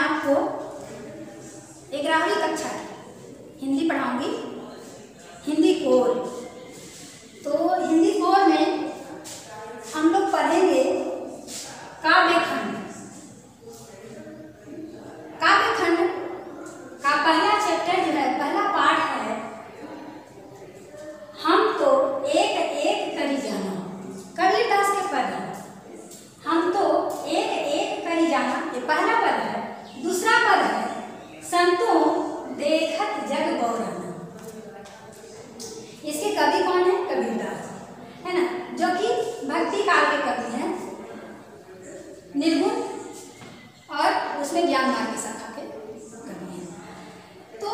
आपको 11वीं कक्षा की हिंदी पढ़ाऊंगी, हिंदी कोर। तो हिंदी कोर में हम लोग पढ़ेंगे काव्य खंड। काव्य खंड का पहला चैप्टर जो है, पहला पाठ है, हम तो एक एक करी जाना। कबीरदास के पद है, हम तो एक एक करी जाना, ये पहला पद है। दूसरा पद है, संतों देखत जग बौराना। इसके कवि कौन है? कबीरदास, है ना, जो कि भक्ति काल के कवि हैं, निर्गुण और उसमें ज्ञान मार्ग की शाखा के कवि हैं। तो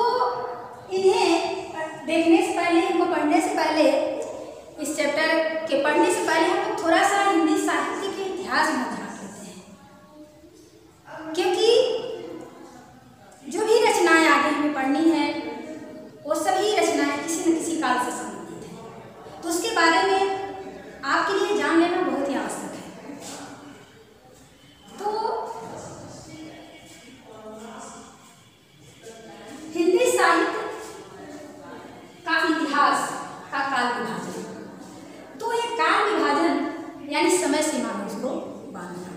इन्हें देखने से पहले, इनको पढ़ने से पहले, इस चैप्टर के पढ़ने से पहले हम लोग थोड़ा सा हिंदी साहित्य के इतिहास में ध्यान देते हैं, क्योंकि जो भी रचनाएं आगे हमें पढ़नी है वो सभी रचनाएं किसी न किसी काल से संबंधित हैं। तो उसके बारे में आपके लिए जान लेना बहुत ही आवश्यक है। तो हिंदी साहित्य का इतिहास का काल विभाजन, तो ये काल विभाजन यानी समय सीमा में उसको बांधना।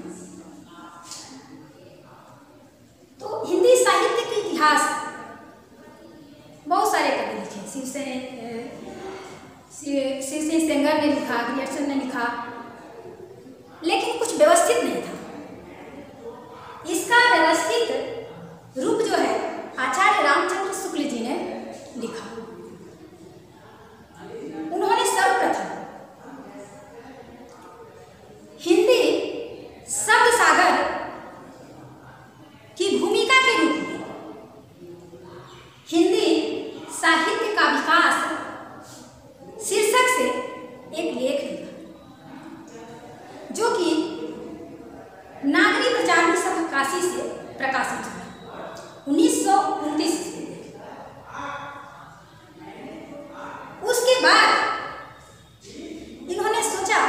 तो हिंदी साहित्य के इतिहास बहुत सारे कवि लिखे, शिवसेन सेंगर ने लिखा, ग्रियर्सन ने लिखा, लेकिन कुछ व्यवस्थित नहीं था। इसका व्यवस्थित रूप जो है आचार्य रामचंद्र शुक्ल जी ने लिखा। उन्होंने सर्वप्रथम हिंदी शब्द सागर की भूमिका के रूप में हिंदी साहित्य का विकास शीर्षक से एक लेख लिखा, जो कि नागरी प्रचारणी सभा काशी से प्रकाशित हुआ 1929 ईस्वी में। उसके बाद इन्होंने सोचा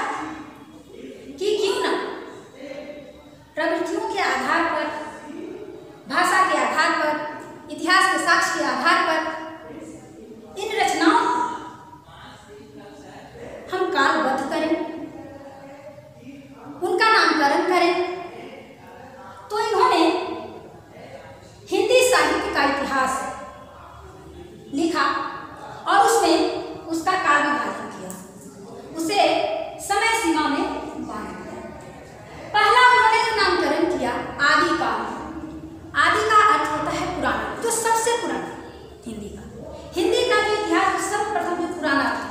कि क्यों ना प्रवृत्तियों के आधार पर, भाषा के आधार पर, इतिहास के साक्ष्य के आधार पर इन रचनाओं हम कालबद्ध करें, उनका नामकरण करें। तो इन्होंने हिंदी साहित्य का इतिहास लिखा और उसमें उसका काल विभाजन किया, उसे समय सीमा में बांध दिया। पहला उन्होंने जो नामकरण किया आदिकाल। आदि का अर्थ होता है पुराना, जो सबसे पुराना हिंदी का जो इतिहास, जो सर्वप्रथम जो पुराना था,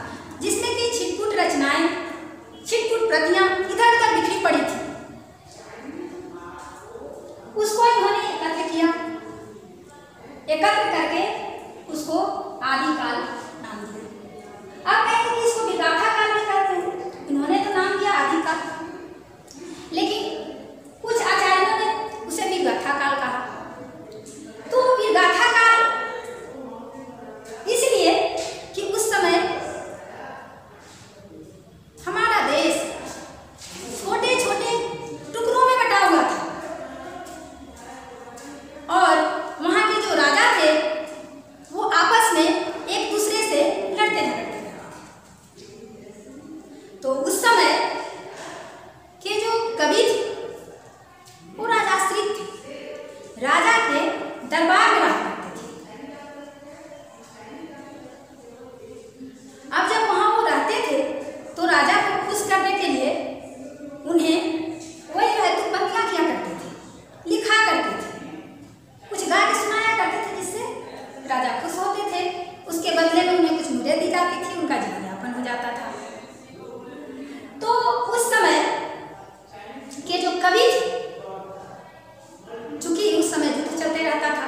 जिसमें कि छिटपुट रचनाएं, छिटपुट प्रतियां इधर उधर बिखरी पड़ी थी, उसको इन्होंने एकत्र किया। एकत्र करके उसको आदिकाल नाम दिया। अब कहेंगे कि इसको विगाथा काल भी कहते हैं, इन्होंने तो नाम दिया आदिकाल, लेकिन कुछ आचार्यों ने उसे विगाथा काल कहा। तो विगाथा काल इसलिए कि उस समय हमारा देश छोटे छोटे टुकड़ों में बटा हुआ था और वहाँ के जो राजा थे वो आपस में एक दूसरे से लड़ते झगड़ते थे। तो उस समय के जो कवि थे वो राजाश्रित थे, राजा के दरबार में रहा करते थे। अब जब वहाँ वो रहते थे तो राजा को खुश करने के लिए उन्हें वही हेतु पंक्तियाँ किया करते थे, लिखा करते थे, कुछ गा के सुनाया करते थे, जिससे राजा खुश होते थे। उसके बदले में उन्हें कुछ मुहरें दी जाती थी, उनका जीवन यापन हो जाता था। तो उस समय के जो कवि थे, चूंकि उस समय युद्ध चलते रहता था,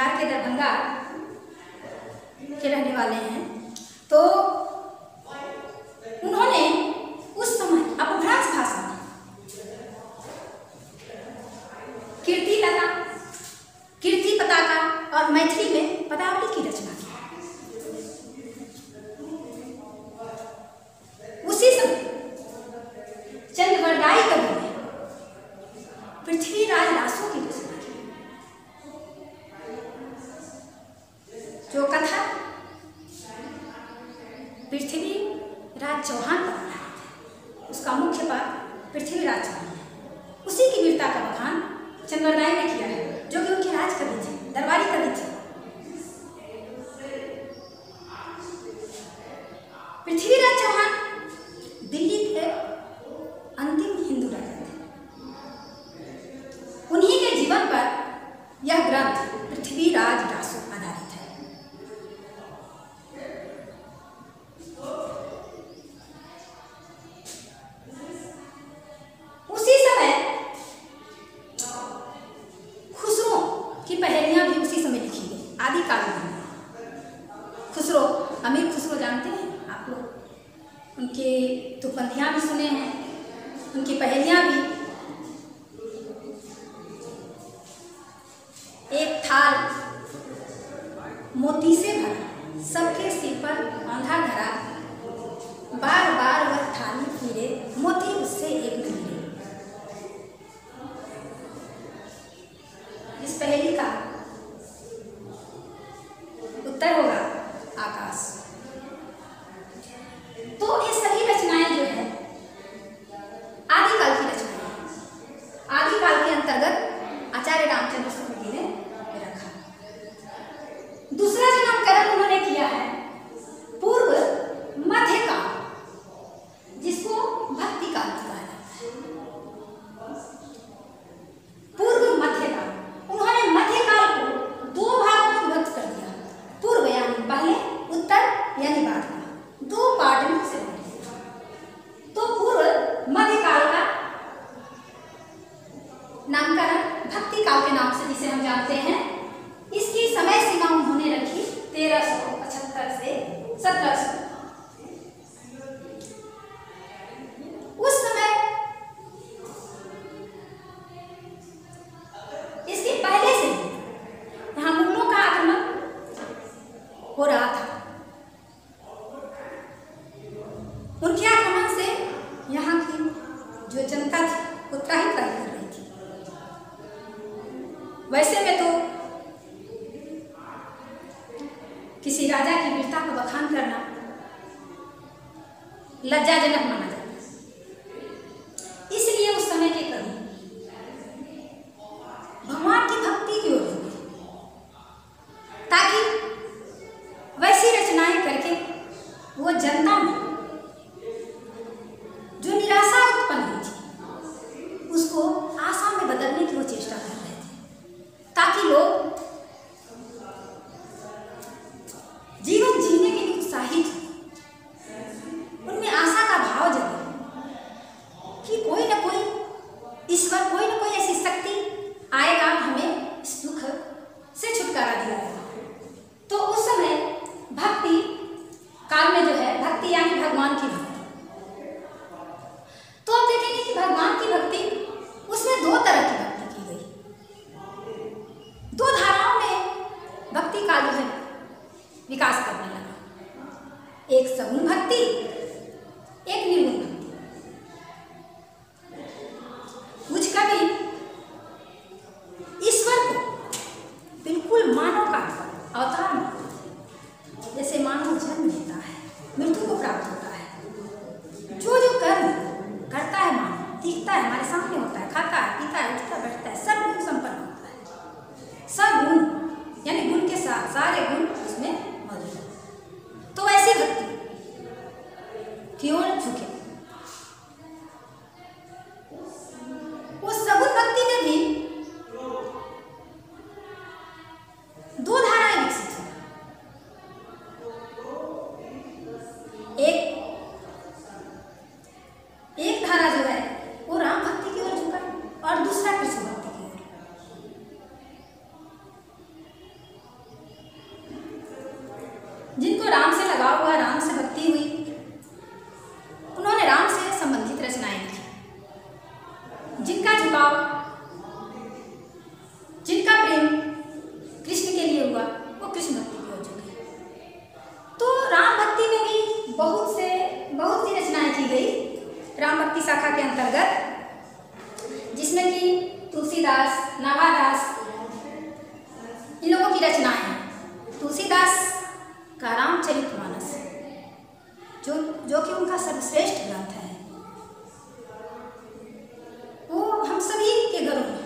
बिहार के दरभंगा के रहने वाले हैं। तो उन्होंने उस समय अपभ्रंश भाषा में कीर्ति लता, कीर्ति पताका और मैथिली में पदावली की रचना की। उसी समय चंद्रवरदायी कवि ने पृथ्वीराज रासो की रचना की, जो कथा पृथ्वीराज चौहान पर आधारित है। उसका मुख्य पात्र पृथ्वीराज चौहान है। उसी की वीरता का बखान चंद्रवरदायी ने किया है, जो कि उनके राज कवि थे, दरबारी कवि थे। पृथ्वीराज चौहान दिल्ली के अंतिम हिंदू राजा थे। उन्हीं के जीवन पर यह ग्रंथ पृथ्वीराज रासो आधारित है। उसी समय खुसरो की पहेलियां भी उसी समय लिखी गई, आदिकाल में। खुसरो, अमीर खुसरो जानते हैं आप लोग, उनके तुकबंदियाँ भी सुने हैं, उनकी पहेलियाँ भी। एक थाल मोती से भरा, सबके सिर पर बांधा धरा, बार बार वह थाली फिरे, मोती उससे एक न गिरे। इस पहेली का उत्तर होगा आकाश। तो ये सभी रचनाएं जो है आदिकाल की रचनाएं हैं। आदिकाल के अंतर्गत आचार्य रामचंद्र स्वामी ने रखा। दूसरा जो नामकरण उन्होंने किया है पूर्व मध्यकाल, जिसको भक्ति काल कहा जाता है। पूर्व मध्यकाल, उन्होंने मध्यकाल को दो भागों में विभक्त कर दिया। पूर्व यानी पहले, उत्तर यानी बाद का, दो पार्ट में से बना। तो पूर्व मध्यकाल का नामकरण भक्ति काल के नाम से जिसे हम जानते हैं, इसकी समय सीमा उन्होंने रखी 1375 से 1700। उस समय इसके पहले से यहाँ मुगलों का आक्रमण हो रहा था। उनके आक्रमण से यहाँ की जो जनता थी वो त्राहि त्राहि कर रही थी। वैसे में तो किसी राजा की वीरता का बखान करना लज्जाजनक माना जाता है। इसलिए उस समय के कवि भगवान की भक्ति की ओर झुके, ताकि वैसी रचनाएं करके वो जनता में जो निराशा उत्पन्न हुई थी उसको आशा में बदलने की वो चेष्टा कर रहे थे, ताकि लोग जीवन जीने के लिए उत्साहित हो, उनमें आशा का भाव जगे कि कोई ना कोई ईश्वर, कोई ना कोई ऐसी शक्ति आएगा, हमें इस दुख से छुटकारा दिलाएगा। तो उस समय भक्ति काल में जो है, भक्ति यानी भगवान की भक्ति। तो आप देखेंगे कि भगवान की भक्ति, उसमें दो तरह की भक्ति की गई। दो धाराओं में भक्ति का जो है विकास करने लगा। एक सगुण भक्ति, एक निर्गुण भक्ति। कुछ कवि ईश्वर को बिल्कुल मानव का अवतार मानते हैं। जैसे मानव जन्म लेता है, मृत्यु को प्राप्त होता है, जो जो कर्म करता है मानव, दिखता है, हमारे सामने होता है, खाता है, पीता है, उठता बैठता है, सब गुण संपन्न होता है। सब गुण यानी गुण के साथ सारे गुण उसमें मौजूद है। तो ऐसी भक्ति की ओर झुके। उस सगुण भक्ति में भी दो धाराएं विकसित हुई। एक धारा जो है वो राम भक्ति की ओर झुका और दूसरा कृष्ण भक्ति की ओर। जुड़ाव हुआ, राम से भक्ति हुई, उन्होंने राम से संबंधित रचनाएं लिखी। जिनका झुकाव, जिनका प्रेम कृष्ण के लिए हुआ, वो कृष्ण भक्ति की हो चुकी। तो राम भक्ति में भी बहुत सी रचनाएं की गई राम भक्ति शाखा के अंतर्गत, जिसमें कि तुलसीदास, नाभादास, इन लोगों की रचनाएं हैं। तुलसीदास का रामचरितमानस जो कि उनका सर्वश्रेष्ठ ग्रंथ है, वो हम सभी के घरों में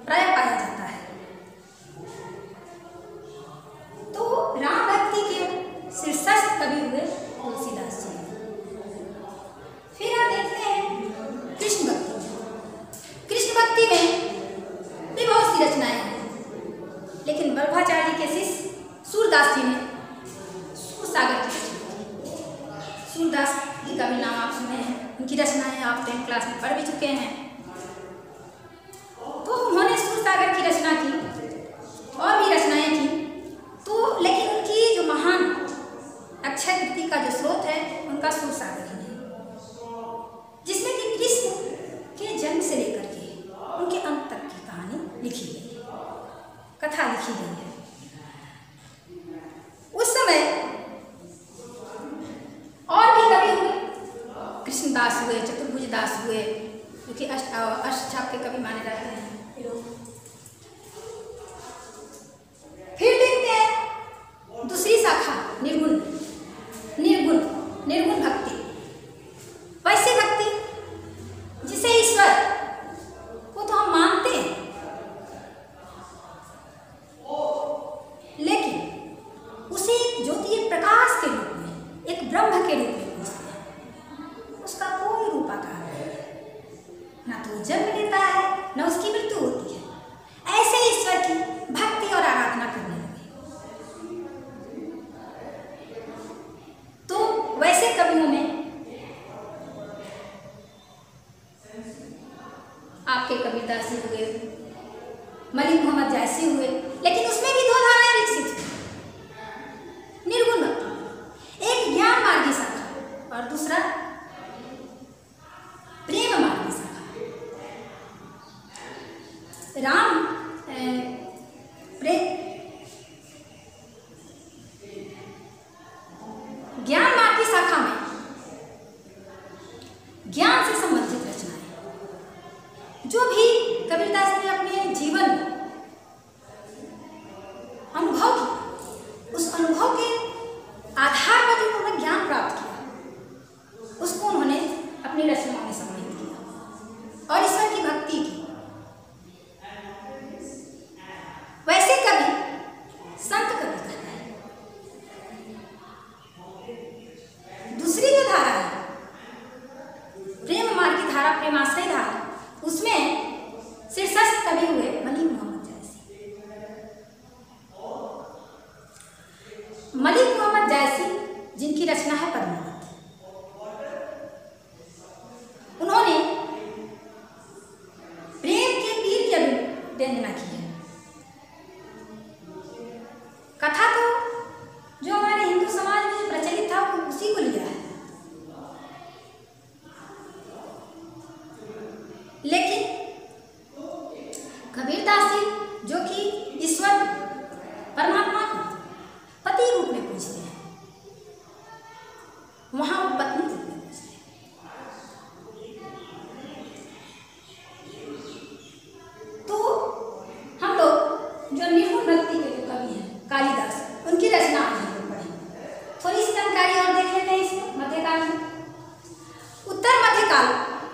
प्राय पाया जाता है। तो राम भक्ति के शीर्षस्थ कवि हुए तुलसीदास जी। फिर आप देखते हैं कृष्ण भक्ति। कृष्ण भक्ति में भी बहुत सी रचनाएं हैं, लेकिन वल्लभाचार्य के शिष्य सूरदास जी ने सूरसागर की रचना की। सूरदास जी का भी नाम आप सुने हैं, उनकी रचनाएं आप 10th क्लास में पढ़ भी चुके हैं। तो उन्होंने सूरसागर की रचना की और भी रचनाएं की। तो लेकिन उनकी जो महान अक्षय कृति का जो स्रोत है, उनका सूरसागर ही है, जिसमें कि कृष्ण के जन्म से लेकर के उनके अंत तक की कहानी लिखी गई है, कथा लिखी गई है। उस समय और भी कवि हुए, कृष्णदास हुए, चतुर्भुज दास हुए, जो कि अष्टछाप के कवि माने जाते हैं। फिर देखते हैं दूसरी शाखा निर्गुण भक्ति। वैसे भक्ति जिसे ईश्वर को तो हम मानते हैं, लेकिन उसे एक ज्योति, एक प्रकाश के रूप में, एक ब्रह्म के रूप में पूजते हैं। उसका कोई रूपाकार नहीं है, ना तो जन्म लेता है, ना उसकी मृत्यु होती है। ऐसे ईश्वर की भक्ति और आराधना करने लगे। तो वैसे कवियों में आपके कबीरदास जी हुए, मलिक मोहम्मद जायसी हुए, लेकिन उसमें भी दो धाराएं विकसित हुई निर्गुण भक्ति। एक ज्ञान मार्गी शाखा और दूसरा प्रेम मार्गी शाखा। ज्ञान मार्गी शाखा में ज्ञान से संबंधित रचनाएं, जो भी कबीरदास ने अपने जीवन अनुभव किया, उस अनुभव के आधार पर जो उन्होंने ज्ञान प्राप्त किया, उसको उन्होंने अपनी रचनाओं में सम्मिलित किया और ईश्वर की भक्ति की। वैसे कवि संत कवि कहते हैं। दूसरी जो धारा है प्रेम मार्ग की धारा, प्रेमाश्रय धारा, उसमें शीर्षस्थ कवि हुए मलिक मोहम्मद जायसी। मलिक मोहम्मद जायसी, जिनकी रचना है पद्मावत, उन्होंने प्रेम के पीर की व्यंजना की है। कथा तो जो हमारे हिंदू समाज में प्रचलित था, उसी को लिया है, लेकिन कबीरदास जी जो कि ईश्वर परमात्मा को पति रूप में पूजते हैं, वहां वो पत्नी रूप में पूजते हैं। तो हम लोग जो निर्गुण भक्ति के जो कवि हैं कालिदास, उनकी रचना हम लोग पढ़ेंगे। थोड़ी सी जानकारी और देख लेते हैं इसमें मध्यकाल में। उत्तर मध्यकाल,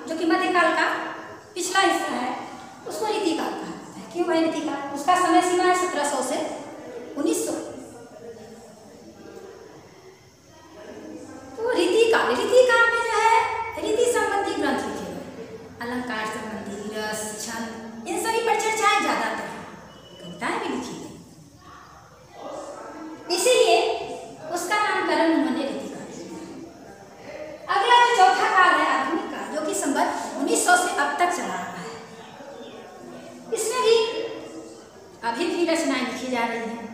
जो कि मध्यकाल का पिछला हिस्सा है, उसको रीतिकाल कहा जाता है। क्यों है रीतिकाल? उसका समय सीमा है 1700 से 1900। तो रीतिकाल में जो है रीति संबंधी ग्रंथ लिखे हुए, अलंकार संबंधी, रस, छंद, इन सभी पर चर्चाएं ज्यादातर, कविताएं भी लिखी गई, इसीलिए उसका नामकरण उन्होंने रीतिकाल किया। अगला जो चौथा काल है आधुनिक काल, जो कि संवत 1900 से अब तक चला रहा है। इसमें भी अभी भी रचनाएं लिखी जा रही हैं,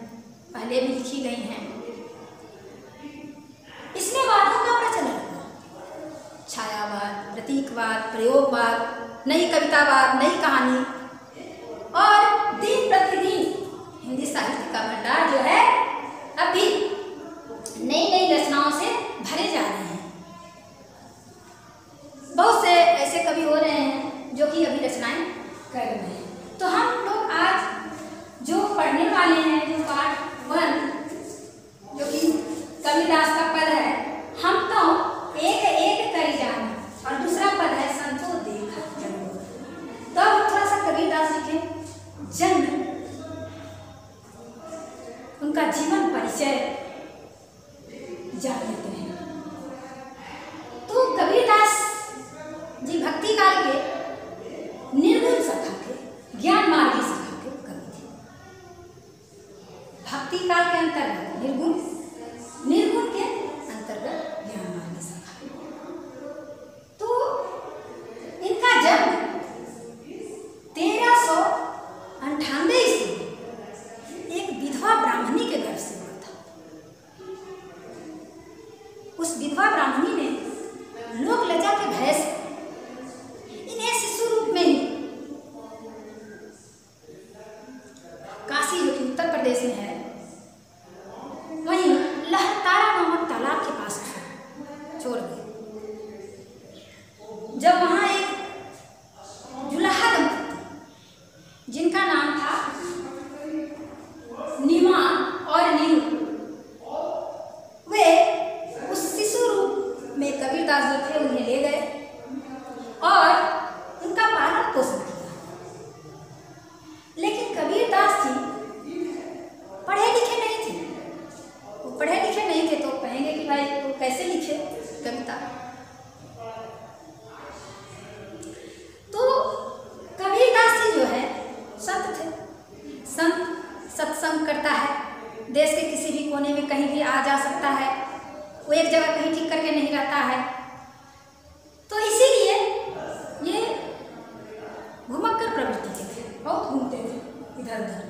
पहले भी लिखी गई हैं। इसमें वादों का प्रचलन हुआ। छायावाद, प्रतीकवाद, प्रयोगवाद, नई कवितावाद, नई कहानी, और दिन प्रतिदिन हिंदी साहित्य का भंडार जो है अभी नई नई रचनाओं से भरे जा रहे हैं। बहुत से ऐसे कवि हो रहे हैं जो कि अभी रचनाएं कर रहे हैं। तो हम लोग आज जो पढ़ने वाले हैं, जो पाठ 1 जो कि कबीरदास का पद है, हम तो एक एक करी जाना, और दूसरा पद है संतो देखा जन्म। तो अब थोड़ा सा कबीरदास जी के जन्म, उनका जीवन परिचय जान लेते हैं। तो कबीरदास जी भक्ति काल के निर्गुण सखा के, ज्ञान मार्गी सखा के कवि थे। भक्ति काल के अंतर्गत निर्गुण, निर्गुण के अंतर्गत ज्ञान मार्गी सखा। तो इनका जन्म 1398 ईस्वी एक विधवा ब्राह्मणी के गर्भ से हुआ था। उस विधवा ब्राह्मणी ने लोक लज्जा के भय से इन्हें शिशु रूप में ही काशी, जो कि उत्तर प्रदेश में है, वहीं लहरतारा नामक तालाब के पास छोड़ गए। जब वहां एक जुलाहा दंपति, जिनका नाम था नीमा और नीरू, वे उस शिशु रूप में कबीरदास जो थे उन्हें ले गए और उनका पालन पोषण किया। लेकिन कबीरदास जी पढ़े लिखे नहीं थे। वो पढ़े लिखे नहीं थे तो कहेंगे कि भाई वो कैसे लिखे कविता। तो कबीरदास जी जो है संत थे। संत सत्संग करता है, देश के किसी भी कोने में कहीं भी आ जा सकता है, वो एक जगह कहीं टिक करके नहीं रहता है। तो इसीलिए ये घुमक्कर प्रवृत्ति के थे, बहुत घूमते थे इधर उधर,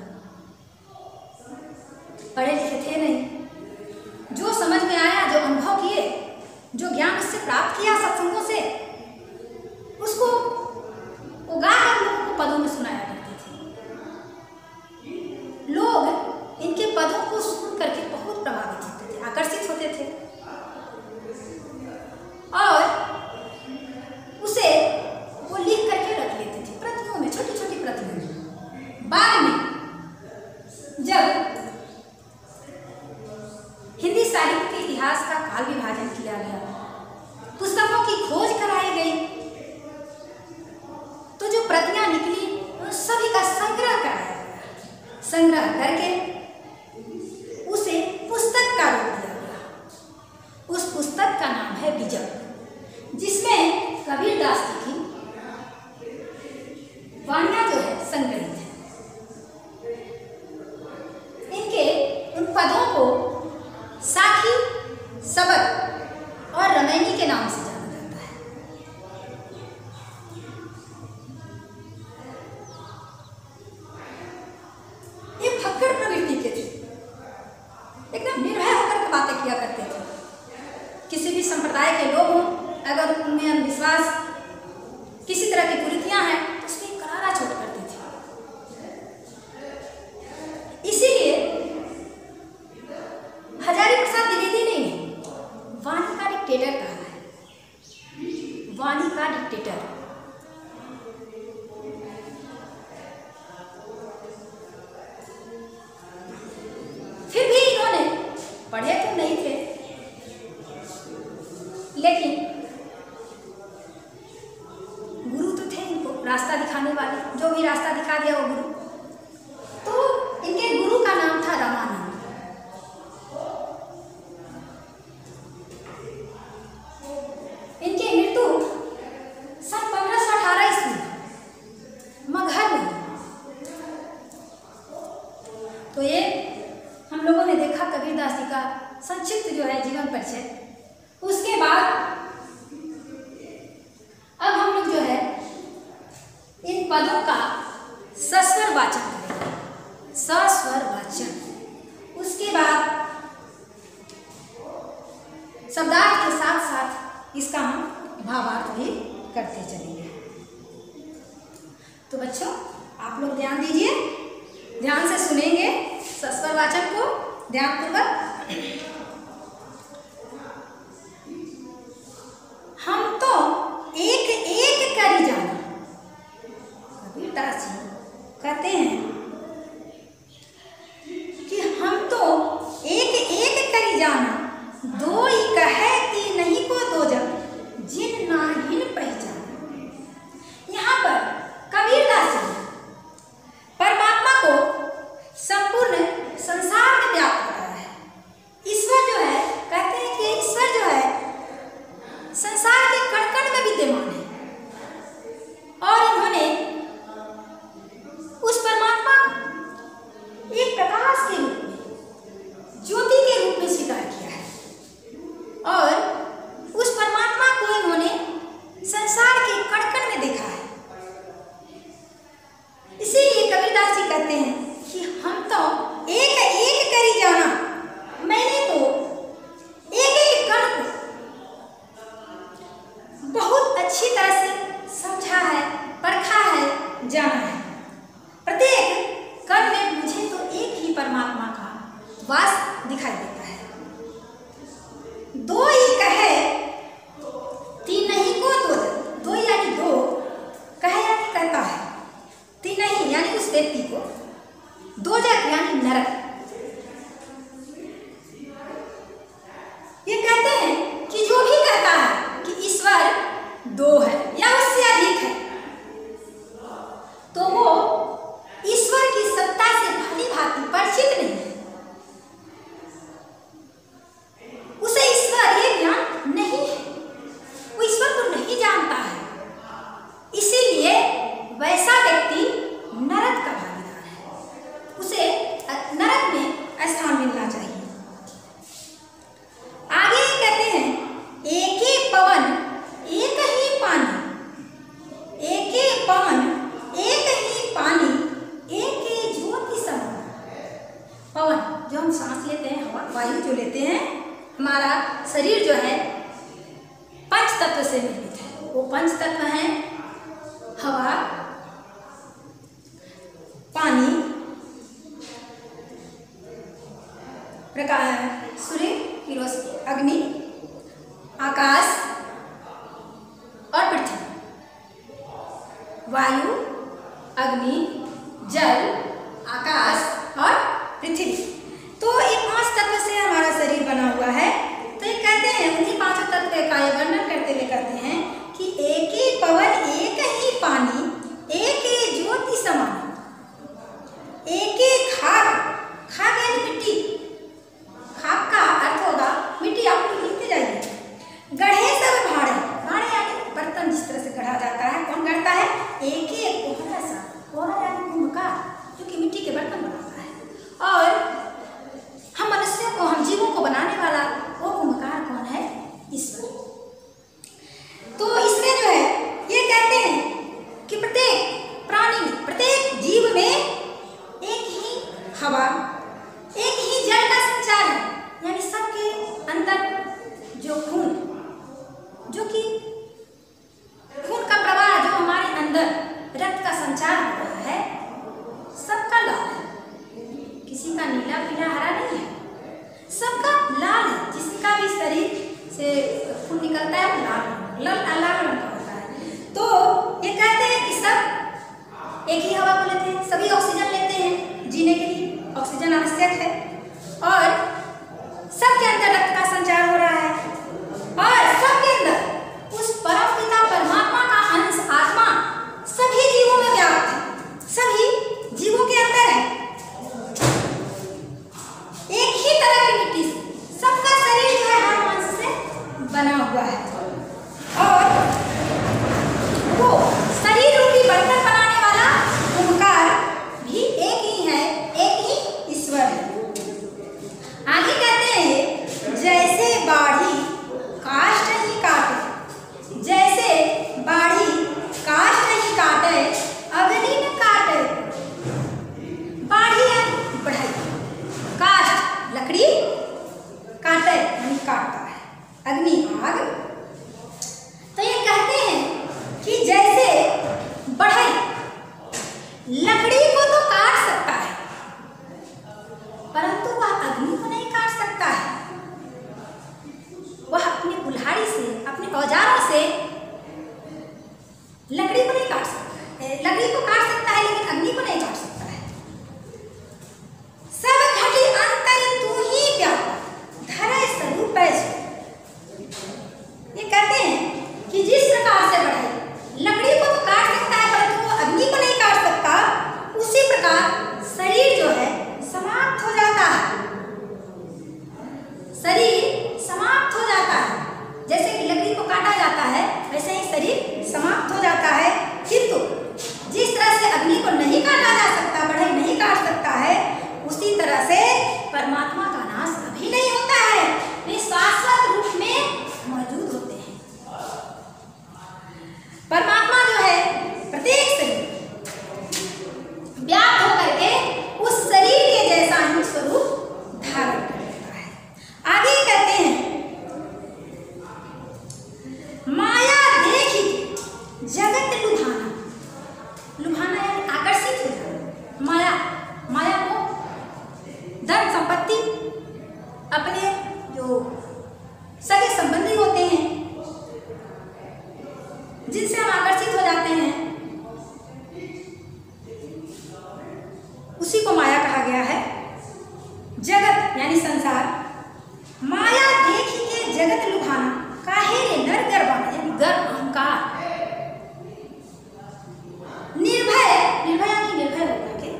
पढ़े लिखे थे नहीं। जो समझ में आया, जो अनुभव किए, जो ज्ञान उससे प्राप्त किया सत्संगों से, उसको उगा कर लोगों को पदों में सुनाया करते थे। लोग इनके पदों को सुन करके बहुत प्रभावित होते थे, आकर्षित होते थे, और उसे वो लिख करके रख लेते थे प्रतियों में, छोटी छोटी प्रतियों में। बाद में जब हिंदी साहित्य के इतिहास का काल विभाजन किया गया, पुस्तकों की खोज कराई गई, तो जो प्रतियां निकली उन सभी का संग्रह कराया गया। संग्रह करके उसे पुस्तक का रूप दिया गया। उस पुस्तक का नाम है बीजक, जिसमें कबीरदास जी की वाणियां जो है संग्रहित है। इनके उन पदों को साखी, सबद और रमैनी के नाम से जाना जाता है। ये फक्कड़ प्रवृत्ति के थे, एकदम निर्भय होकर के बातें किया करते थे। किसी भी संप्रदाय के लोग हों, अगर उनमें अंधविश्वास, किसी तरह की कुरीतियां हैं, तो उसमें करारा चोट करते थे। इसीलिए हजारी प्रसाद द्विवेदी ने वाणी का डिक्टेटर कहा है। वाणी का डिक्टेटर। फिर भी इन्होंने, पढ़े तो नहीं थे, लेकिन गुरु तो थे इनको रास्ता दिखाने वाले, जो भी रास्ता दिखा दिया वो गुरु। तो इनके गुरु का नाम था रामानंद। इनकी मृत्यु सन 1518 ईस्वी मगहर में। तो ये हम लोगों ने देखा कबीरदास जी का संक्षिप्त जो है जीवन परिचय। उसके बाद अब हम लोग जो है इन पदों का सस्वर वाचन करेंगे, सस्वर वाचन। उसके बाद शब्दार्थ के साथ साथ इसका हम भावार्थ भी करते चलेंगे। तो बच्चों आप लोग ध्यान दीजिए, ध्यान से सुनेंगे सस्वरवाचक को ध्यानपूर्वक। हम तो एक एक करी जाना, कबीरदास जी कहते हैं कि हम तो एक एक करी जाना, दो ही कहे कि नहीं को दो जग, जिन नाहिन पहचान। यहाँ पर कबीरदास जी परमात्मा को संपूर्ण संसार में व्याप्त कराया है। ईश्वर जो है, कहते हैं कि ईश्वर जो है संसार के कण कण में विद्यमान है, और इन्होंने उस परमात्मा को एक प्रकाश के रूप में, ज्योति के रूप में स्वीकार किया है, और उस परमात्मा को इन्होंने संसार के कण कण में देखा है। इसीलिए कबीरदास जी कहते हैं कि हम तो एक एक करी जाना, मैंने तो एक एक कण को बहुत अच्छी तरह से समझा है, परखा है, जाना है। प्रत्येक कण में मुझे तो एक ही परमात्मा का वास दिखाई देता है। दो ही कहे तीन नहीं को दो, दो यानी दो, कहे यानी कहता है, तीन नहीं यानी उस व्यक्ति को, दो जग यानी नरक। ये कहते हैं कि जो भी कहता है कि ईश्वर दो है या उससे अधिक है, तो वो ईश्वर की सत्ता से भली भांति परिचित नहीं है, उसे ईश्वर ये ज्ञान नहीं है, वो ईश्वर को नहीं जानता है। इसीलिए वैसा व्यक्ति नरक का भागीदार है, उसे नरक में स्थान मिलना चाहिए। आगे कहते हैं एक ही पवन एक ही पानी, एक ही पवन एक ही पानी, एक ही ज्योति समान। पवन जो हम सांस लेते हैं, हवा वायु जो लेते हैं, हमारा शरीर जो है पंच तत्व से निर्मित है। वो पंच तत्व हैं हवा, पानी, प्रकाश, सूर्य की रोशनी, अग्नि, आकाश और पृथ्वी। वायु, अग्नि, जल, आकाश और पृथ्वी। तो ये पांच तत्व से हमारा शरीर बना हुआ है। तो ये कहते हैं, उन्हीं पांचों तत्व का ये वर्णन करते हुए कहते हैं कि एक ही पवन एक ही पानी, एक ही ज्योति समान, एक ही खाक, खाक यानी मिट्टी, खाक का अर्थ होगा मिट्टी। आप लोग लिखते जाइए। गढ़े सब भाड़े, भाड़े यानी बर्तन जिस तरह से गढ़ा जाता है, कौन गढ़ता है? एक ही एक कोहरा सा, कोहरा यानी कुम्भकार, जो कि मिट्टी के बर्तन बनाता है। और हम मनुष्यों को, हम जीवों को बनाने वाला वो कुम्भकार कौन है? ईश्वर। तो इसमें जो है ये कहते हैं कि प्रत्येक प्राणी में, प्रत्येक जीव में एक ही हवा, एक ही जल का संचार है, यानी सबके अंदर जो खून, जो कि खून का प्रवाह जो हमारे अंदर रक्त का संचार हो रहा है, सबका लाल है। किसी का नीला पीला हरा नहीं है, सबका लाल है। जिसका भी शरीर से खून निकलता है वो लाल रंग का होता है। तो ये कहते हैं कि सब एक ही हवा को लेते हैं, सभी ऑक्सीजन लेते हैं, जीने के लिए ऑक्सीजन आवश्यक है, और सबके अंदर रक्त का संचार हो रहा है, और सबके अंदर उस परम पिता परमात्मा का अंश आत्मा सभी जीवों में व्याप्त है, सभी जीवों के अंदर है। एक ही तरह की मिट्टी से सबका शरीर जो है हर अंश से बना हुआ है, और वो शरीर रूपी बर्तन बनाने वाला ओंकार भी एक ही है, एक ही ईश्वर है। आगे कहते हैं जैसे बाढ़ी काष्ठ नहीं काटे, जैसे बाढ़ी काष्ठ नहीं काटे, अग्नि न काटे। बाढ़ी यानी बढ़ाई, काष्ठ लकड़ी, काटे यानी काटता है, अग्नि आग। तो ये कहते हैं कि जैसे बढ़ई लकड़ी को तो काट सकता है, परंतु वह अग्नि को नहीं काट सकता है। वह अपनी कुल्हाड़ी से, अपने औजारों से लकड़ी को नहीं काट सकता है, लकड़ी को काट सकता है लेकिन अग्नि को नहीं काट सकता है। सब घटी अंतर तू ही व्यापक धरे स्वरूप ऐसे। ये कहते हैं कि जिस प्रकार से बढ़ई लकड़ी को तो काट सकता है परंतु वो अग्नि को नहीं काट सकता, उसी प्रकार शरीर जो है समाप्त हो जाता है। शरीर समाप्त हो जाता है, जैसे कि लकड़ी को काटा जाता है वैसे ही शरीर समाप्त हो जाता है। किंतु जिस तरह से अग्नि को नहीं काटा जा सकता, बढ़ई नहीं काट सकता है, उसी तरह से परमात्मा का नाश कभी नहीं होता है। वे शाश्वत रूप में मौजूद होते हैं। परमात्मा जो है प्रत्येक शरीर व्याप्त होकर के उस शरीर के जैसा ही स्वरूप धारण कर लेता है। आगे कहते हैं माया देखी जगत लुभाना। लुभाना यानी आकर्षित हो जाना। माया, माया को धन संपत्ति, अपने जो सगे संबंधी होते हैं जिनसे हम आकर्षित हो जाते हैं, उसी को माया कहा गया है। जगत यानी संसार, माया देखी के जगत लुभाना काहे रे नर गर्वाना, यानी गर्व अहंकार। निर्भय, निर्भय यानी निर्भय होकर के,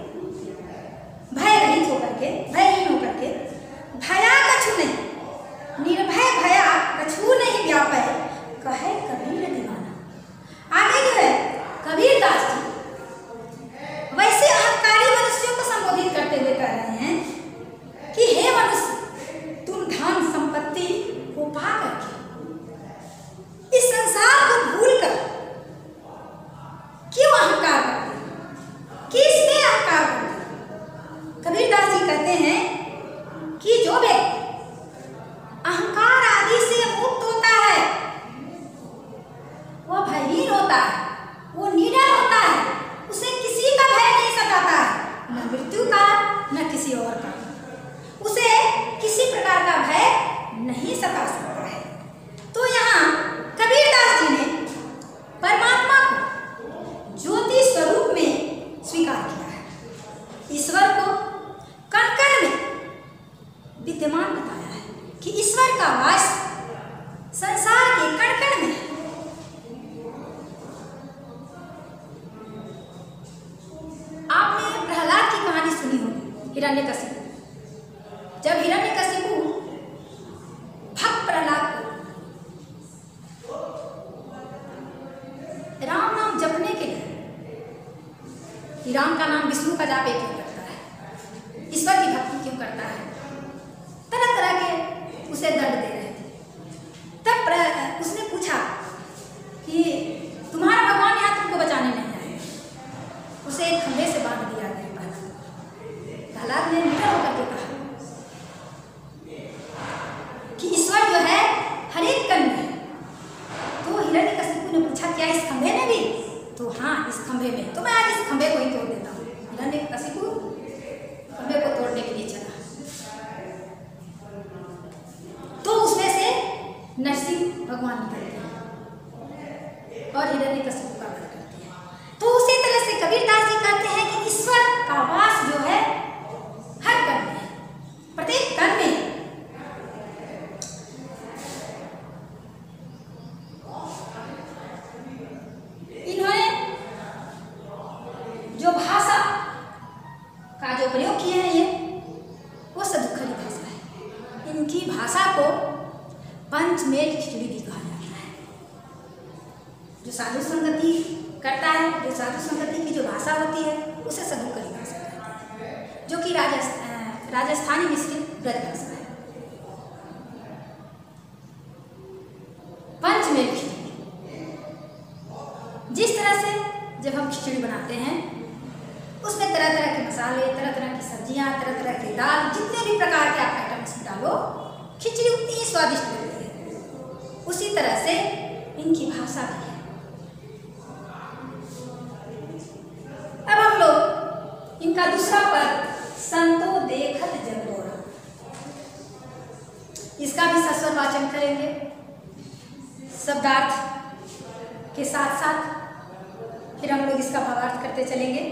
भय रहित होकर के, भयहीन होकर के, भया कछु नहीं, निर्भय भया कछु नहीं व्यापय कहे कबीर दीवाना। आगे जो है कबीरदास जी वैसे अहंकारी मनुष्यों को संबोधित करते हुए कह रहे हैं कि हे मनुष्य, तुम धन संपत्ति को पा करके इस संसार को भूलकर क्यों अहंकार करते हैं, किसमें अहंकार करते हैं? कबीरदास जी कहते हैं कि जो व्यक्ति अहंकार आदि से मुक्त होता है, वह भयहीन होता है, वो निडर होता है, उसे किसी का भय नहीं सताता है, न मृत्यु का न किसी और का। उसे किसी प्रकार का भय नहीं सता सकता है। तो यहाँ कबीरदास जी ने परमात्मा को ज्योति स्वरूप में स्वीकार किया है। ईश्वर को कण कण में विद्यमान बताया है कि ईश्वर का वास संसार के कण कण में है। आपने प्रहलाद की कहानी सुनी होगी, हिरण्यकशिपु। जब हिरण्यकशिपु भक्त प्रहलाद को राम नाम जपने के लिए, कि राम का नाम विष्णु का जाप क्यों करता है, ईश्वर की भक्ति क्यों करता है, तरह तरह के उसे दंड दे रहे थे। तब उसने पूछा कि तुम्हारा भगवान यहाँ तुमको बचाने नहीं आए। उसे एक खंभे से बांध दिया गया। प्रहलाद ने निडर होकर के कहा कि ईश्वर जो है हर एक कण में है। तो हिरण्यकशिपु ने पूछा क्या इस खंभे में भी? तो हाँ, इस खंभे में। तो मैं आज इस खंभे को ही तोड़ देता हूँ। हिरण्यकशिपु खंभे को तोड़ने के लिए चला, तो उसमें से नरसिंह भगवान निकलते हैं और हिरण्यकशिपु का वध करते हैं। तो उसी तरह से कबीरदास जी कहते हैं कि ईश्वर का वास जो है हर कण में है, प्रत्येक कण में। इन्होंने जो भाषा का जो प्रयोग किए हैं, ये वो सदुखरी भाषा है। इनकी भाषा को पंचमेल खिचड़ी भी कहा जाता है। जो साधु संगति करता है, जो साधु संगति की जो भाषा होती है, उसे सदुखरी भाषा कहते हैं, जो कि राजस्थानी मिश्रित ब्रज भाषा है। पंचमेल खिचड़ी, जिस तरह से जब हम खिचड़ी बनाते हैं उसमें तरह तरह के मसाले, तरह तरह की सब्जियां, तरह तरह के दाल, जितने भी प्रकार के आप आइटम्स डालो, खिचड़ी उतनी ही स्वादिष्ट लगती है। उसी तरह से इनकी भाषा भी है। अब हम लोग इनका दूसरा पद संतो देखत जग बोरा, इसका भी सस्वर वाचन करेंगे शब्दार्थ के साथ साथ, फिर हम लोग इसका भावार्थ करते चलेंगे।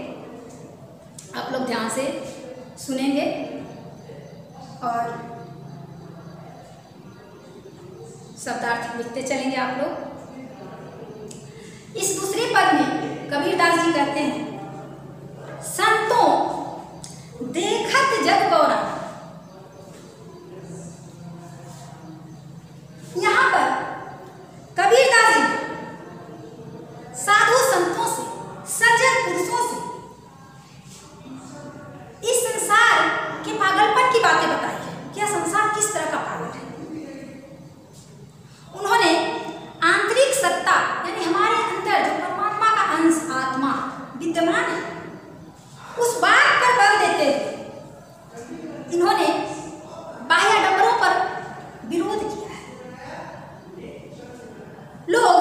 आप लोग ध्यान से सुनेंगे और शब्दार्थ लिखते चलेंगे आप लोग। इस दूसरे पद में कबीरदास जी कहते हैं संतों देखत जग बौरा। यहाँ पर कबीरदास जी साधु संतों से, सज्जन पुरुषों से इस संसार के पागलपन की बातें बताई है कि यह संसार किस तरह का पागल है। उन्होंने आंतरिक सत्ता यानी हमारे अंदर जो परमात्मा का अंश आत्मा विद्यमान है उस बात पर बल देते हुए इन्होंने बाह्य आडंबरों पर विरोध किया है। लोग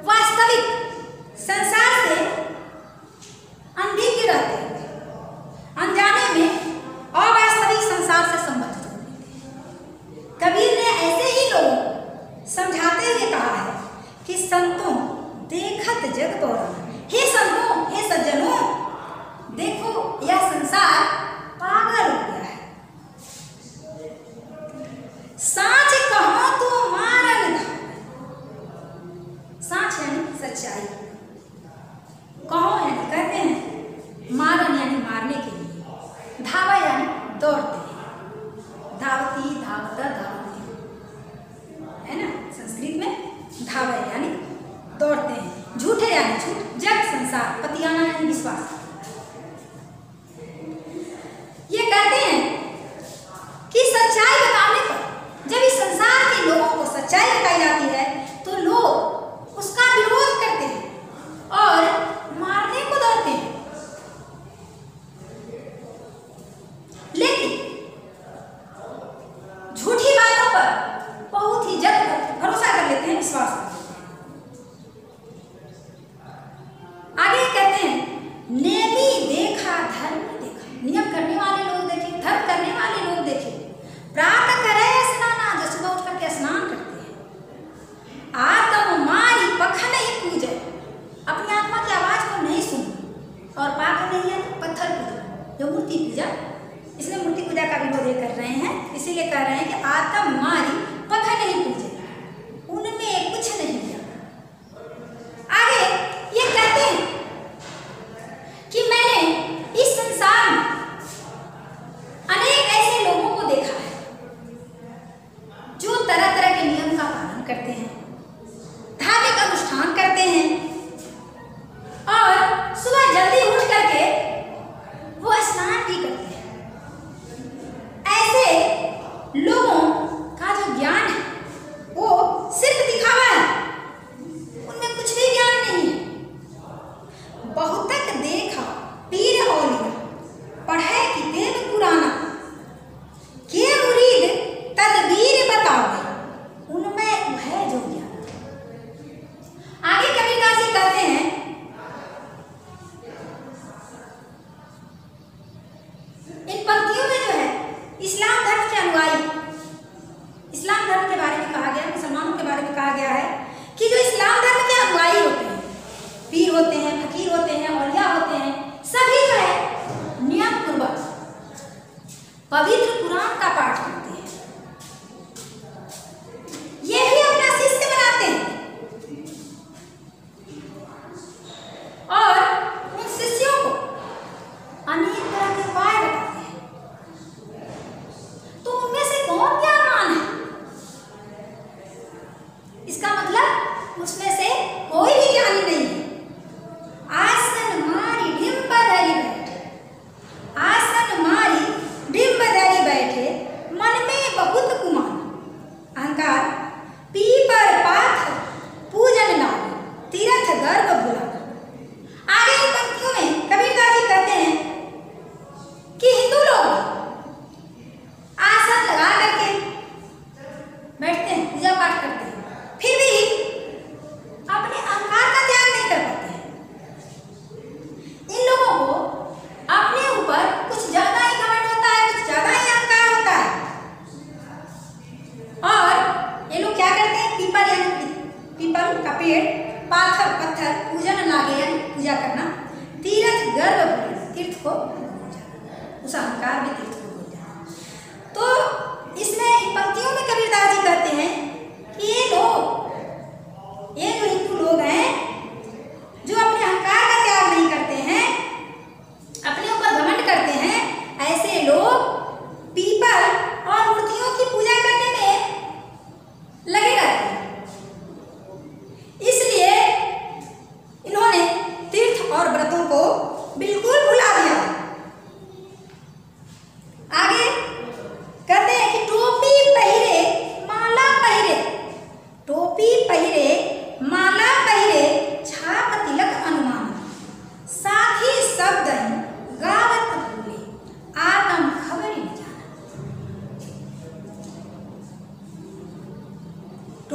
वास्तविक संसार से अनभिज्ञ रहते हैं, अनजाने में अवास्तविक संसार से संबंधित होते हैं। कबीर ने ऐसे ही लोगों को समझाते हुए कहा है कि संतों देखत जग बौरा, हे संतों, हे सज्जनों, देखो यह संसार पागल हो गया है। साच कहो तो मारन, साच यानी सच्चाई, कहो यानी कहते हैं, मारन यानी मारने के लिए, धावा यानी दौड़ते हैं, धावती धावता धावती है ना संस्कृत में। धावा यानी दौड़ते हैं, झूठे यानी झूठ, जग संसार, पतियाना यानी विश्वास। ये कहते हैं कि सच्चाई बताने पर जब इस संसार के लोगों को सच्चाई बताई जाती है तो लोग उसका विरोध करते हैं और मारने को दौड़ते हैं। लेकिन झूठी बातों पर बहुत ही जल्द भरोसा कर लेते हैं, विश्वास कर लेते हैं। आगे कहते हैं नेमी देखा धर्म देखा, नियम करने वाले लोग देखे, धर्म करने वाले लोग देखे, प्रातः करे स्नाना, जो सुबह उठ करके स्नान करते हैं, आत्म मारी पखन ही पूजे, अपनी आत्मा की आवाज को नहीं सुनी, और पाक नहीं है पत्थर पूजा, जो मूर्ति पूजा, इसलिए मूर्ति पूजा का विरोध कर रहे हैं। इसीलिए कह रहे हैं कि आत्म मारी पखन ही पूजे, उनमें कुछ नहीं किया। आगे ये कहते हैं कि मैंने इस संसार में अनेक ऐसे लोगों को देखा है जो तरह तरह के नियम का पालन करते हैं, धार्मिक अनुष्ठान करते हैं और सुबह जल्दी उठ करके वो स्नान भी करते हैं। ऐसे लोगों का जो ज्ञान है वो सिर्फ दिखावा है, उनमें कुछ भी ज्ञान नहीं है। बहुतक देखा पीर औलिया, पढ़े किताब पुराना, के मुरीद तदबीर बतावे, उनमें है जो ज्ञान। आगे कबीरदास जी कहते हैं इन पंक्तियों में जो है इस्लाम धर्म के अनुयायी, इस्लाम धर्म के बारे में कहा गया, मुसलमानों के बारे में कहा गया है कि जो इस्लाम धर्म के अनुयायी होते हैं, पीर होते हैं, फकीर होते हैं, औलिया होते हैं, सभी जो है नियम पूर्वक पवित्र कुरान का पाठ करते हैं। ये भी अपना शिष्य बनाते हैं और उन शिष्यों को अनेक तरह के उपाय बताते हैं। तो उनमें से कौन ज्ञानवान है? इसका मतलब उसमें से कोई भी ज्ञानी नहीं है। आसन मारी डिंब धरी बैठे, आसन मारी डिंब धरी बैठे, मन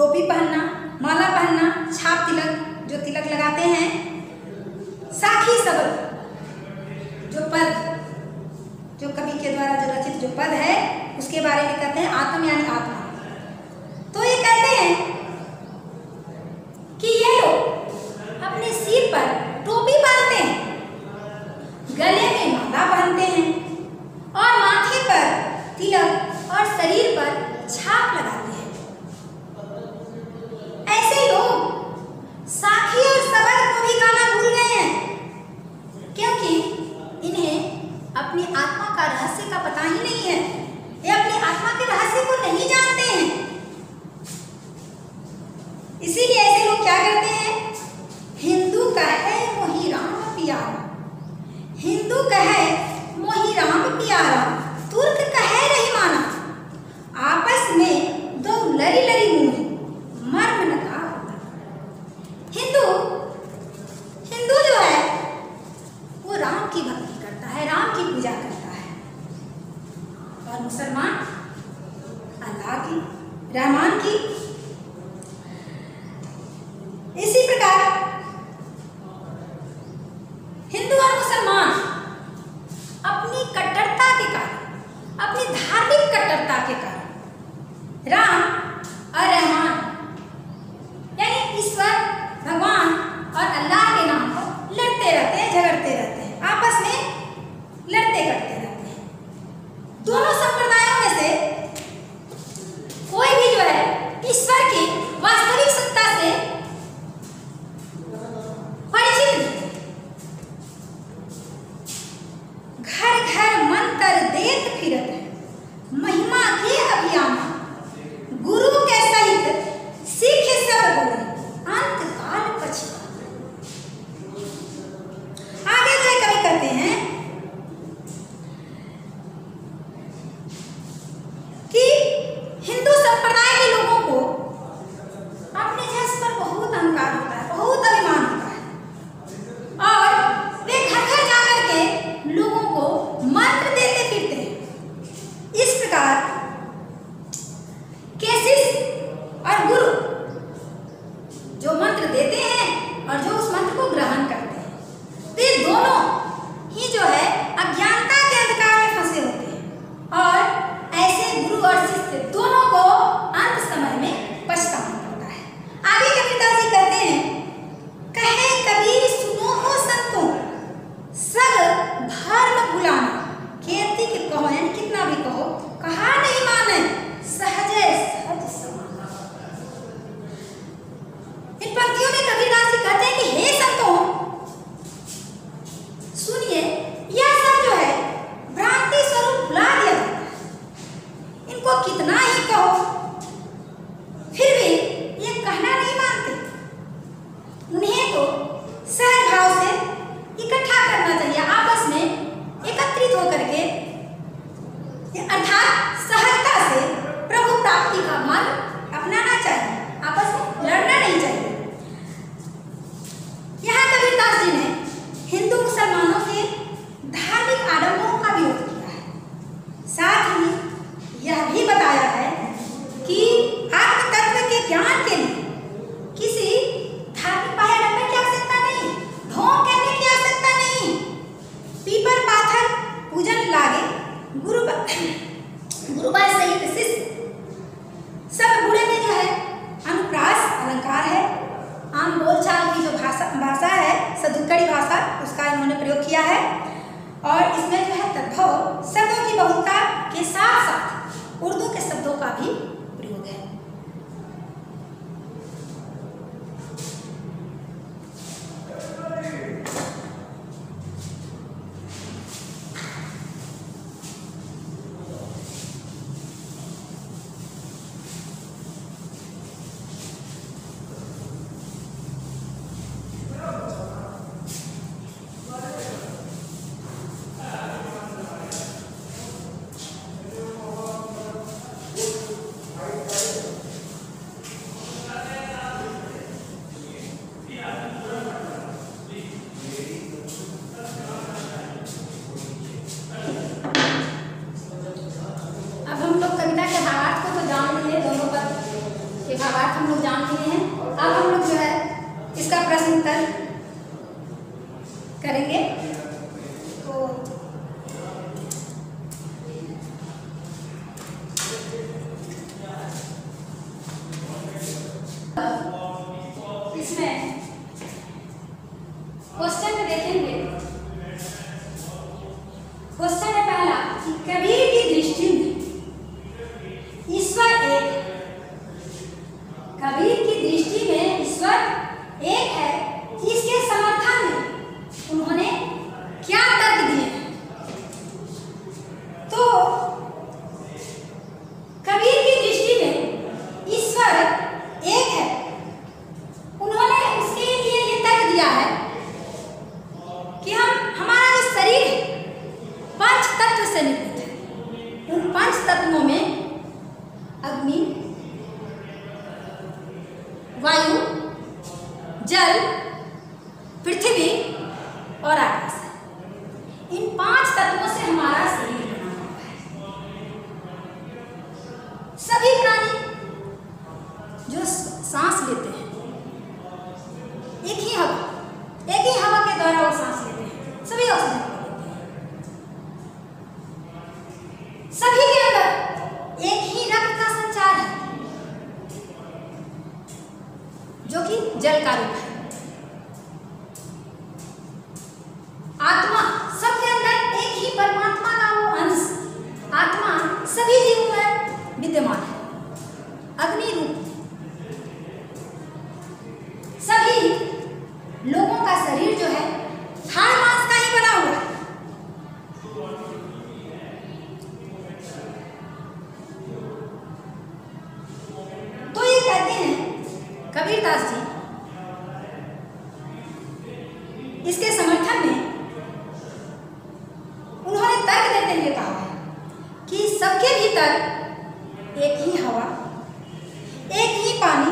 टोपी पहनना, माला पहनना, छाप तिलक जो तिलक लगाते हैं, साखी शब्द जो पद जो कवि के द्वारा जो रचित जो पद है उसके बारे में कहते हैं आत्म यानी आत्मा। तो ये कहते हैं कि ये लोग अपने सिर पर टोपी बांधते हैं, गले में माला बांधते हैं और माथे पर तिलक और शरीर पर छाप लगाते हैं। ऐसे लोग साखी और शबद को भी गाना भूल गए हैं, क्योंकि इन्हें अपनी आत्मा का रहस्य का पता ही नहीं है, ये अपनी आत्मा के रहस्य को नहीं जानते हैं। इसीलिए ऐसे लोग क्या करते हैं, हिंदू कहे मोहि राम प्यारा, हिंदू कहे मोहि राम प्यारा, तुर्क कहे रहीमाना, आपस में दो लरी लरी मुंह मर्म न था होता। हिंदू जो है वो राम की भक्ति करता है, राम की पूजा करता है, और मुसलमान अल्लाह की, रहमान की। इसी प्रकार हिंदू और मुसलमान अपनी कट्टरता के कारण, अपनी धार्मिक कट्टरता के कारण राम और रहमान यानी ईश्वर भगवान और अल्लाह के नाम पर लड़ते रहते हैं, झगड़ते रहते हैं, आपस में लड़ते करते रहते हैं। दोनों संप्रदायों में से कोई भी जो है ईश्वर की वास्तविक सत्ता से परिचित नहीं, घर घर मंत्र देत फिरत है, महिमा के अभियान गुरु के सहित सिख सब बोले अंत काल पछिता। आगे जो कवि कहते हैं कि हिंदू संप्रदाय के लोगों को अपने जस पर बहुत अहंकार होता है, बहुत अभिमान होता है, और वे घर घर जाकर के लोगों को मंत्र देते फिरते हैं। इस प्रकार केसिस और गुरु जो मंत्र देते हैं और जो उस मंत्र को ग्रहण करते हैं, तो ये दोनों ही जो है अज्ञानता के अंधकार में फंसे होते हैं, और ऐसे गुरु और शिष्य दोनों को अंत समय में पछताना पड़ता है। आगे कविता जी कहते हैं, कहे कबीर सुनो हो संतों सब धर्म भुलाना, कीर्ति के कहो यानी कितना भी कहो कहा नहीं माने, सहजे सहज समाना। इन पंक्तियों में कबीरदास जी कहते हैं कि हे संतों सुनिए, यह सब जो है भ्रांति स्वरूप भुला दिया जाता है, इनको कितना ही कहो फिर भी ये कहना नहीं मानते। उन्हें तो सहज भाव से इकट्ठा करना चाहिए, आपस में एकत्रित होकर के, अर्थात सहजता से प्रभु प्राप्ति का मार्ग अपनाना चाहिए, आपस में लड़ना नहीं चाहिए। यहाँ कबीरदास जी ने हिंदू मुसलमानों के धार्मिक आडंबरों का विरोध किया है, साथ ही यह भी बताया है कि आत्म तत्व के ज्ञान के लिए किसी धार्मिक आडंबर की आवश्यकता नहीं, ढोंग करने की आवश्यकता नहीं। पीपल पाथर पूजन लागे गुरुबाई सहित शिष्य सब बूढ़े में जो है अनुप्रास अलंकार है, आम बोलचाल की जो भाषा है सदुक्कड़ी भाषा, उसका इन्होंने प्रयोग किया है, और इसमें जो है तद्भव शब्दों की बहुलता के साथ साथ उर्दू के शब्दों का भी प्रयोग है। ये भावार्थ हम लोग जान लिए हैं। अब हम लोग जो है इसका प्रश्न उत्तर करेंगे। तो इसमें क्वेश्चन में देखेंगे, क्वेश्चन है पहला कि कबीर की दृष्टि में ईश्वर एक है। कबीर की दृष्टि में ईश्वर एक है, इसके समर्थन में उन्होंने क्या तर्क दिए हैं? तो कबीर की दृष्टि में ईश्वर एक है, उन्होंने उसके लिए ये तर्क दिया है कि हमारा जो शरीर है पंच तत्व से निर्मित है। उन पंच तत्वों में अग्नि, वायु, जल, पृथ्वी और आकाश है। इन पांच तत्वों से हमारा शरीर बना हुआ है। सभी प्राणी जो सांस लेते हैं एक ही हवा के द्वारा वो सांस लेते हैं, सभी ऑक्सीजन लेते हैं। सभी के अंदर एक ही रक्त का संचार है जो कि जल का रूप है। आत्मा सबके अंदर एक ही परमात्मा का वो अंश आत्मा सभी जीवों में विद्यमान है। अग्नि रूप सभी लोगों का शरीर जो है हाड़ मांस का ही बना हुआ है। तो ये कहते हैं कबीरदास जी इसके समर्थन में उन्होंने तर्क देते हुए कहा है कि सबके भीतर एक ही हवा, एक ही पानी,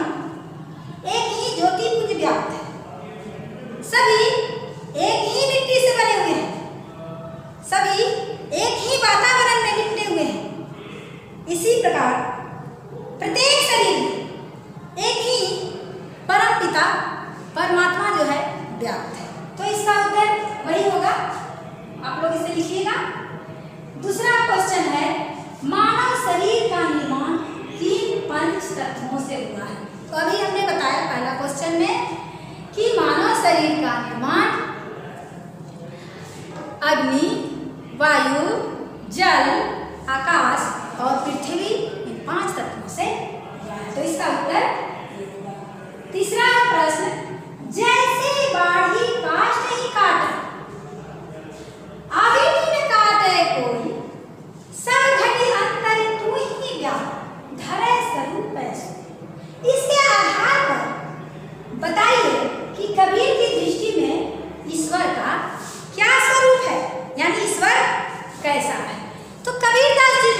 एक ही ज्योतिपुंज व्याप्त है। सभी एक ही मिट्टी से बने हुए हैं, सभी एक ही वातावरण में लिपटे हुए हैं। इसी प्रकार प्रत्येक शरीर में एक ही परम पिता परमात्मा जो है व्याप्त है। तो इसका उत्तर वही होगा, आप लोग इसे लिखिएगा। दूसरा क्वेश्चन है मानव शरीर का निर्माण तीन पंच तत्वों से हुआ है। तो अभी हमने बताया पहला क्वेश्चन में कि मानव शरीर का निर्माण अग्नि, वायु, जल, आकाश और पृथ्वी इन पांच तत्वों से हुआ है। तो इसका उत्तर तीसरा प्रश्न, जैसे बाढ़ी काष्ठ ही काटे आगे न काटे कोई, सब घटी अंतर तू ही व्याप धरे स्वरूप ऐसे। इसके आधार पर बताइए कि कबीर की दृष्टि में ईश्वर का क्या स्वरूप है, यानी ईश्वर कैसा है। तो कबीरदास जी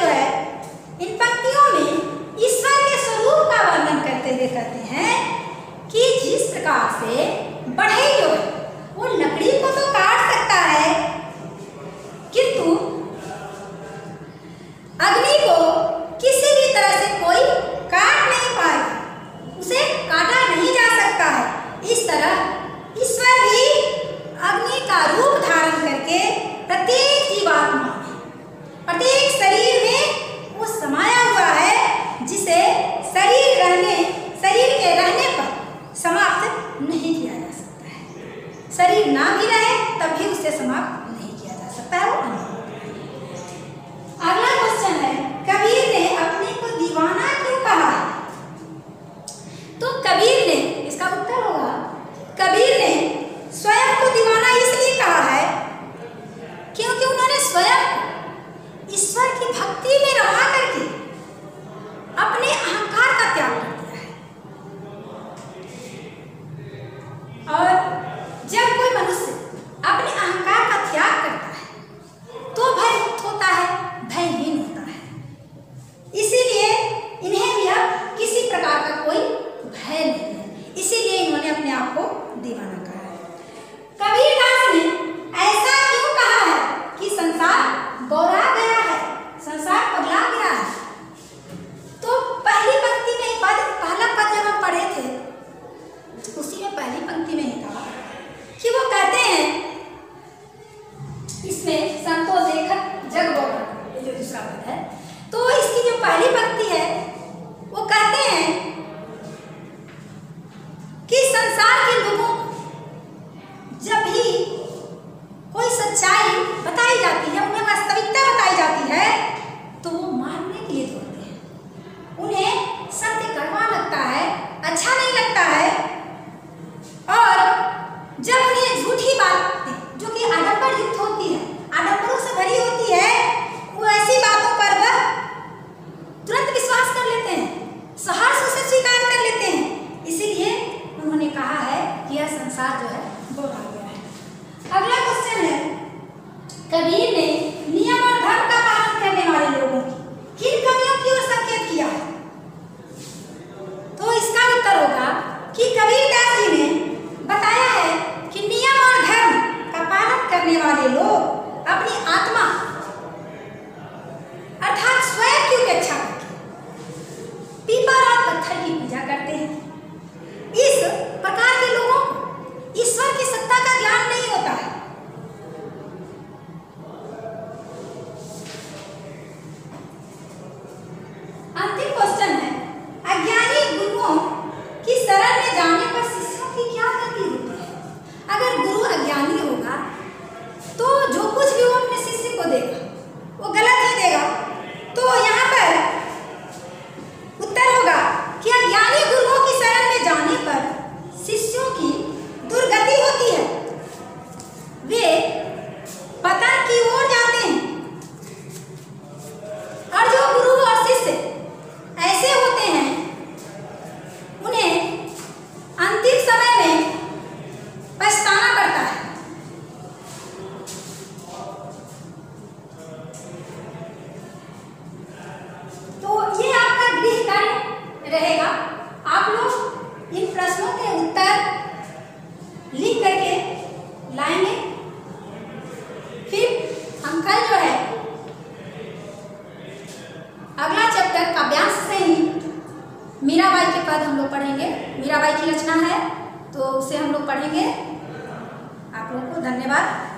रहेगा। आप लोग इन प्रश्नों के उत्तर लिख करके लाएंगे। फिर हम कल जो है अगला चैप्टर काव्यांश से ही मीराबाई के पद हम लोग पढ़ेंगे। मीराबाई की रचना है तो उसे हम लोग पढ़ेंगे। आप लोगों को धन्यवाद।